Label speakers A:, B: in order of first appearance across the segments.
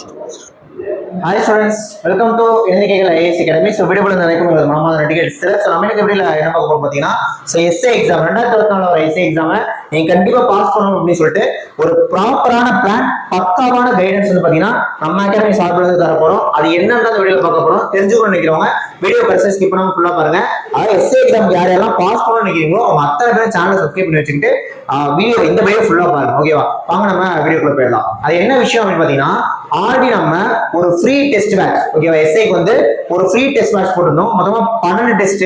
A: Hi students, welcome to NKL IAS Academy. So video நினைக்கும் மாமா tickets so நம்ம இன்னைக்கு எப்படில என்ன பார்க்க போறோம் பாத்தீங்கன்னா ஸோ எஸ்ஏ எக்ஸாம் 2024 ஒரு எஸ்ஏ எக்ஸாம் நீங்க கண்டிப்பா பாஸ் பண்ணணும் அப்படின்னு சொல்லிட்டு ஒரு ப்ராப்பரான பிளான் பக்காவான கைடன்ஸ் வந்து பாத்தீங்கன்னா நம்ம அகாடமி சார்பில் இருந்து தர போறோம். அது என்னன்றது வீடியோல பார்க்க போறோம். தெரிஞ்சுக்கணும்னு நினைக்கிறவங்க வீடியோ கடைசி ஸ்கிப் பண்ணாம ஃபுல்லா பாருங்க. அதாவது எஸ்ஏ எக்ஸாம் யாரெல்லாம் பாஸ் பண்ணணும்னு நினைக்கிறீங்களோ அவங்க அத்தனை பேரும் சேனலை சப்ஸ்கிரைப் பண்ணி வச்சுக்கிட்டு இந்த வீடியோ ஃபுல்லா பாருங்க. ஓகேவா, வாங்க நம்ம வீடியோக்குள்ள போயிடலாம். அது என்ன விஷயம் அப்படின்னு பாத்தீங்கன்னா ஆல்ரெடி நம்ம ஒரு ஃப்ரீ டெஸ்ட் பேட்ச் ஓகேவா எஸ்ஐக்கு வந்து ஒரு ஃப்ரீ டெஸ்ட் பேட்ச் போட்டிருந்தோம். மொத்தமா 12 டெஸ்ட்,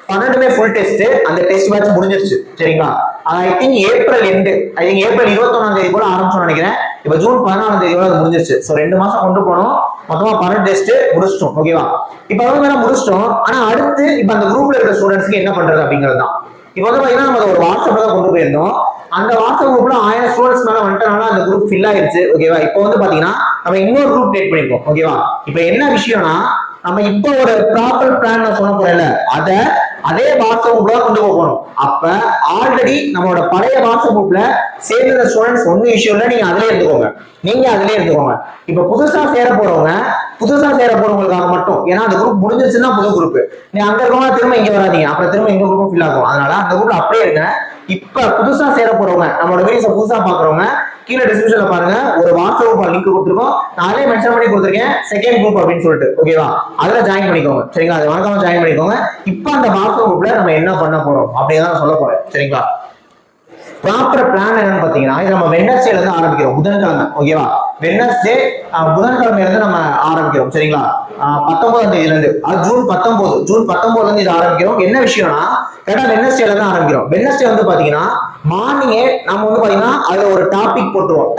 A: 12மே ஃபுல் டெஸ்ட். அந்த டெஸ்ட் பேட்ச் முடிஞ்சிருச்சு சரிங்களா. ஐ திங்க் ஏப்ரல் 21ஆம் தேதி போல ஆரம்பிச்சோம்னு நினைக்கிறேன். இப்ப ஜூன் 14ஆம் தேதி போல அது முடிஞ்சிருச்சு. ஸோ 2 மாசம் கொண்டு போனோம். மொத்தமா 12 டெஸ்ட் முடிச்சிட்டோம். ஓகேவா, இப்ப அவங்க முடிச்சிட்டோம். ஆனா அடுத்து இப்ப அந்த குரூப்ல இருக்கிற ஸ்டூடெண்ட்ஸ்க்கு என்ன பண்றது அப்படிங்கிறது தான். இப்ப வந்து பாத்தீங்கன்னா நம்ம ஒரு வாட்ஸ்அப்ல தான் கொண்டு போயிருந்தோம். அந்த வாட்ஸ்அப் குரூப்ல 1000 ஸ்டூடெண்ட்ஸ் மேல வந்துட்டனால அந்த குரூப் ஃபில் ஆயிருச்சு. ஓகேவா, இப்போ வந்து பாத்தீங்கன்னா நம்ம இன்னொரு குரூப் கிரியேட் பண்ணிருக்கோம். ஓகேவா, இப்போ என்ன விஷயம்னா நம்ம இப்போ ஒரு ப்ராப்பர் பிளான் நான் சொல்ல போறேன்ல அதே வாட்ஸ்அப் குரூப்ல கொண்டு போகணும். அப்ப ஆல்ரெடி நம்மளோட பழைய வாட்ஸ்அப் குரூப்ல சேர்ந்த ஸ்டூடெண்ட்ஸ் ஒன்னும் இஷ்யூ இல்லை, நீங்க அதுலயே இருந்துக்கோங்க. இப்ப புதுசா சேர போறவங்களுக்காக மட்டும், ஏன்னா அந்த குரூப் முடிஞ்சிருச்சுன்னா புது குரூப் நீ அங்க இருக்கவங்க திரும்ப இங்க வராதீங்க, அப்புறம் திரும்ப எங்க குரூப்பும் ஃபில் ஆகும். அதனால அந்த குரூப்ல அப்படியே இருங்க. இப்ப புதுசா சேர போறவங்க, நம்மளோட வீடியோஸை புதுசா பாக்குறவங்க கீழே டிஸ்கிரிப்ஷன்ல பாருங்க, ஒரு வாட்ஸ்அப் குரூப் லிங்க் கொடுத்துருக்கோம். நானே மென்ஷன் பண்ணி கொடுத்துருக்கேன் செகண்ட் குரூப் அப்படின்னு சொல்லிட்டு. ஓகேவா, அதுல ஜாயின் பண்ணிக்கோங்க சரிங்களா. அது வணக்கம் ஜாயின் பண்ணிக்கோங்க. இப்ப அந்த வாட்ஸ்அப் குரூப்ல நம்ம என்ன பண்ண போறோம் அப்படின்னு சொல்ல போறேன் சரிங்களா. ப்ராப்பர் பிளான் என்னன்னு பாத்தீங்கன்னா இது நம்ம வெட்னஸ்டேல இருந்து ஆரம்பிக்கிறோம். புதன்கிழமை ஓகேவா, வெட்னஸ்டே புதன்கிழமையில இருந்து நம்ம ஆரம்பிக்கிறோம் சரிங்களா. 19ஆம் தேதியில இருந்து ஜூன் 19 இருந்து இது ஆரம்பிக்கிறோம். என்ன விஷயம்னா கரெக்டா வெட்னஸ்டேல இருந்து ஆரம்பிக்கிறோம். வெட்னஸ்டே வந்து பாத்தீங்கன்னா மார்னிங்கே நம்ம வந்து பாத்தீங்கன்னா அதுல ஒரு டாபிக் போட்டுருவோம்.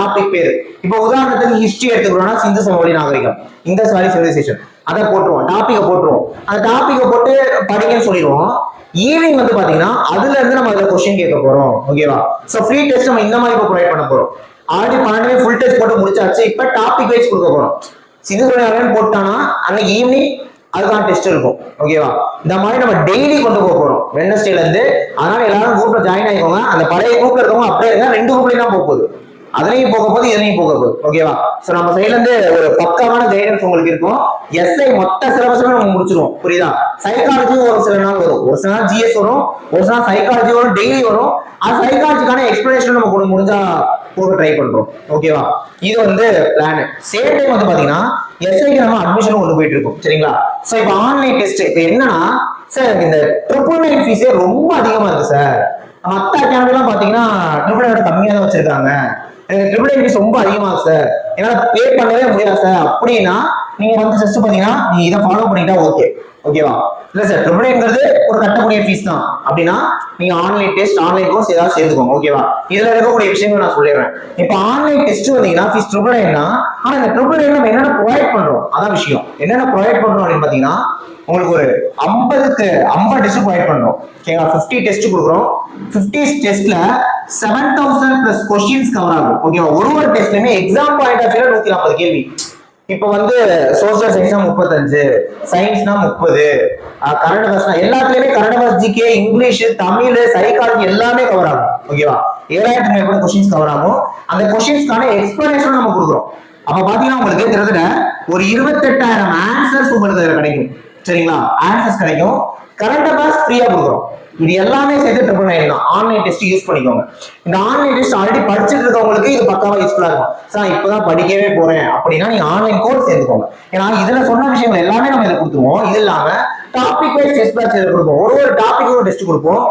A: டாபிக் பேரு இப்போ உதாரணத்துக்கு ஹிஸ்டரி எடுத்துக்கிறோம்னா சிந்து சமவெளி நாகரிகம், இந்த சிவிலைசேஷன் அதை போட்டுருவோம். டாபிக்கை போட்டுருவோம். அந்த டாபிக்கை போட்டு படிக்கன்னு சொல்லிடுவோம். ஈவினிங் வந்து பாத்தீங்கன்னா அதுல இருந்து நம்ம அதுல கொஸ்டின் கேட்க போறோம். ஓகேவா, சோ ஃப்ரீ டெஸ்ட் நம்ம இந்த மாதிரி ப்ரொவைட் பண்ண போறோம். ஆல்ரெடி 12 ஃபுல் டெஸ்ட் போட்டு முடிச்சாச்சு. இப்ப டாபிக் வைஸ் கொடுக்க போறோம். சிந்து சமவெளி போட்டானா அன்னைக்கு ஈவினிங் அதுக்கான டெஸ்ட் இருக்கும். ஓகேவா, இந்த மாதிரி நம்ம டெய்லி கொண்டு போக போறோம் வெட்னஸ்டேல இருந்து. அதனால எல்லாரும் குரூப்ல ஜாயின் ஆயிக்கோங்க. அந்த பழைய குரூப்ல இருக்கவங்க அப்படியே இருங்க. 2 குரூப்லயும் தான் போக போகுது, அதுலயும் போக போகுது இதுலயும் போக போகுது. ஓகேவா, சோ நம்ம சைட்ல இருந்து ஒரு பக்காவான கைடன்ஸ் உங்களுக்கு இருக்கும். எஸ்ஐ மொத்த சிலபஸுமே நம்ம முடிச்சிருவோம். புரியுதா, சைக்காலஜி ஒரு சில நாள் வரும், ஒரு சில நாள் ஜிஎஸ் வரும், ஒரு சில நாள் சைக்காலஜி வரும், டெய்லி வரும். அது சைக்காலஜிக்கான எக்ஸ்பிளனேஷன் நம்ம முடிஞ்சா போக ட்ரை பண்றோம். ஓகேவா, இது வந்து பிளான். சேம் டைம் வந்து பாத்தீங்கன்னா எஸ்ஐக்கு நம்ம அட்மிஷன் கொண்டு போயிட்டு இருக்கோம் சரிங்களா. சோ இப்போ ஆன்லைன் டெஸ்ட் இப்போ என்னன்னா சார் இந்த 999 ஃபீஸே ரொம்ப அதிகமா இருக்கு சார். மற்ற அகாடமி எல்லாம் பாத்தீங்கன்னா 999 கம்மியா தான் வச்சிருக்காங்க. 999 ஃபீஸ் ரொம்ப அதிகமா சார், என்னால பே பண்ணவே முடியாது சார் அப்படின்னா நீங்க வந்து ஜஸ்ட் பாத்தீங்கன்னா நீங்க இதை ஃபாலோ பண்ணிட்டா ஓகே. ஓகேவா, இல்ல சார் 999 ஒரு கட்டக்கூடிய ஃபீஸ் தான் அப்படின்னா நீங்க ஆன்லைன் டெஸ்ட், ஆன்லைன் கோர்ஸ் ஏதாவது சேர்த்துக்கோங்க. ஓகேவா, இதுல இருக்கக்கூடிய விஷயங்கள் நான் சொல்லிடுறேன். இப்போ ஆன்லைன் டெஸ்ட் வந்தீங்கன்னா ஃபீஸ் 999 தான். ஆனா இந்த 999 நம்ம என்னென்ன ப்ரொவைட் பண்றோம் அதான் விஷயம். என்னென்ன ப்ரொவைட் பண்றோம் அப்படின்னு பாத்தீங்கன்னா உங்களுக்கு ஒரு 50 டெஸ்ட் ப்ரொவைட் பண்றோம். ஓகேங்களா, 50 டெஸ்ட் கொடுக்குறோம். 50 டெஸ்ட்ல 7000 பிளஸ் கொஸ்டின்ஸ் கவர் ஆகும். ஓகேவா, ஒரு டெஸ்ட்லயுமே எக்ஸாம் பாயிண்ட் ஆஃப் வியூல 140 கேள்வி. இப்ப வந்து சோசியல் சயின்ஸ்னா 35, சயின்ஸ்னா 30, கரண்ட் அஃபேர்ஸ்னா எல்லாத்துலயுமே current affairs, GK, English, Tamil, psychology எல்லாமே கவர் ஆகும். ஓகேவா, 7000 மேற்பட்ட கொஸ்டின்ஸ் கவர் ஆகும். அந்த கொஸ்டின்ஸ்க்கான எக்ஸ்பிளனேஷன் நம்ம கொடுக்குறோம். அப்ப பாத்தீங்கன்னா உங்களுக்கு கிட்டத்தட்ட ஒரு 28,000 ஆன்சர்ஸ் உங்களுக்கு கிடைக்கும் சரிங்களா. ஆன்சர்ஸ் கிடைக்கும். கரண்ட் அஃபேர்ஸ் ஃப்ரீயா கொடுக்குறோம். இது எல்லாமே சேர்த்து 999 தான். ஆன்லைன் டெஸ்ட் யூஸ் பண்ணிக்கோங்க. இந்த ஆன்லைன் டெஸ்ட் ஆல்ரெடி படிச்சுட்டு இருக்கவங்களுக்கு இது பக்காவா யூஸ்ஃபுல்லா இருக்கும். சார் இப்பதான் படிக்கவே போறேன் அப்படின்னா நீங்க ஆன்லைன் கோர்ஸ் சேர்த்துக்கோங்க. ஏன்னா இதுல சொன்ன விஷயங்கள் எல்லாமே நம்ம இதை கொடுத்துருவோம். இது இல்லாம டாபிக் வைஸ் டெஸ்ட் பேட்ச் கொடுப்போம். ஒரு டாபிக்கும் டெஸ்ட் கொடுப்போம்.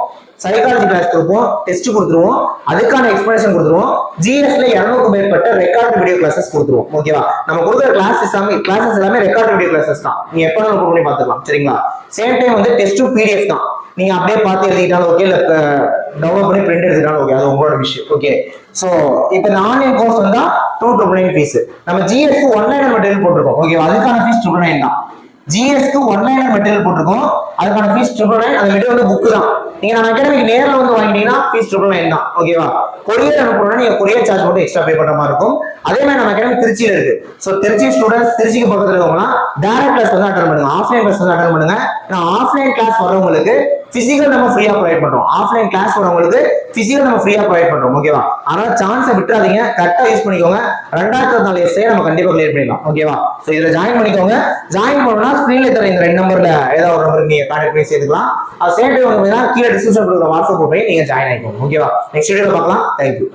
A: சைக்காலஜி கிளாஸ் கொடுப்போம், டெஸ்ட் கொடுத்துருவோம், அதுக்கான எக்ஸ்பிளனேஷன் கொடுத்துருவோம். ஜிஎஸ்ல 200க்கும் மேற்பட்ட ரெக்கார்ட் வீடியோ கிளாஸஸ் கொடுத்துருவோம். ஓகேவா, நம்ம கொடுக்குற கிளாஸஸ் எல்லாமே ரெக்கார்ட் வீடியோ கிளாஸஸ் தான். நீங்க எப்ப ஓபன் பண்ணி பார்த்துக்கலாம் சரிங்களா. சேம் டைம் வந்து டெஸ்ட் பிடிஎஃப் தான். நீங்க அப்படியே பார்த்து எழுதிட்டாலும் ஓகே, இல்ல டவுன்லோட் பண்ணி பிரிண்ட் எடுத்துட்டாலும் ஓகே, அது உங்களோட விஷயம். ஓகே, சோ இப்போ இந்த ஆன்லைன் கோர்ஸ் வந்தா 299 ஃபீஸ். நம்ம ஜிஎஸ்க்கு 1 மெட்டீரியல் போட்டிருக்கோம். ஓகேவா, அதுக்கான ஃபீஸ் 299 தான். ஜிஎஸ்க்கு 1 மெட்டீரியல் போட்டிருக்கோம், அதுக்கான ஃபீஸ் 299. அந்த மெட்டீரியல் வந்து புக் தான். நீங்க நம்ம அகாடமிக்கு நேரில் வந்து வாங்கிட்டீங்கன்னா ஃபீஸ் 999 தான். ஓகேவா, கொரியர் அனுப்பணும்னா நீங்க கொரியர் சார்ஜ் மட்டும் எக்ஸ்ட்ரா பே பண்ற மாதிரி இருக்கும். அதே மாதிரி நம்ம அகாடமி திருச்சியில இருக்கு. ஸோ திருச்சி ஸ்டூடெண்ட்ஸ் திருச்சிக்கு பக்கத்துல இருக்கவங்க டைரக்ட் கிளாஸ் வந்து அட்டன் பண்ணுங்க, ஆஃப்லைன் கிளாஸ் வந்து அட்டன் பண்ணுங்க. ஆஃப்லைன் கிளாஸ் வரவங்களுக்கு பிசிக்கல் நம்ம ஃப்ரீயா ப்ரொவைட் பண்றோம். ஆஃப்லைன் கிளாஸ் வரவங்களுக்கு பிசிக்கல் நம்ம ஃப்ரீயா ப்ரொவைட் பண்றோம். ஓகேவா? அதனால சான்ஸை விட்டுறாதீங்க, கரெக்டா யூஸ் பண்ணிக்கோங்க. 2024 எஸ்ஏ நம்ம கண்டிப்பா கிளியர் பண்ணிடலாம். ஓகேவா? ஸோ இதுல ஜாயின் பண்ணிக்கோங்க. ஜாயின் பண்ணணும்னா ஸ்கிரீன்ல தர இந்த 2 நம்பர்ல ஏதாவது ஒரு நம்பருக்கு நீங்க கான்டாக்ட் பண்ணி சேர்த்துக்கலாம். அது சேம் டைம் வந்து கீழே டிஸ்கிரிப்ஷன் கொடுக்குற வாட்ஸ்அப் போய் நீங்க ஜாயின் ஆயிக்கோங்க. ஓகேவா? நெக்ஸ்ட் வீடியோல பார்க்கலாம். தேங்க்யூ.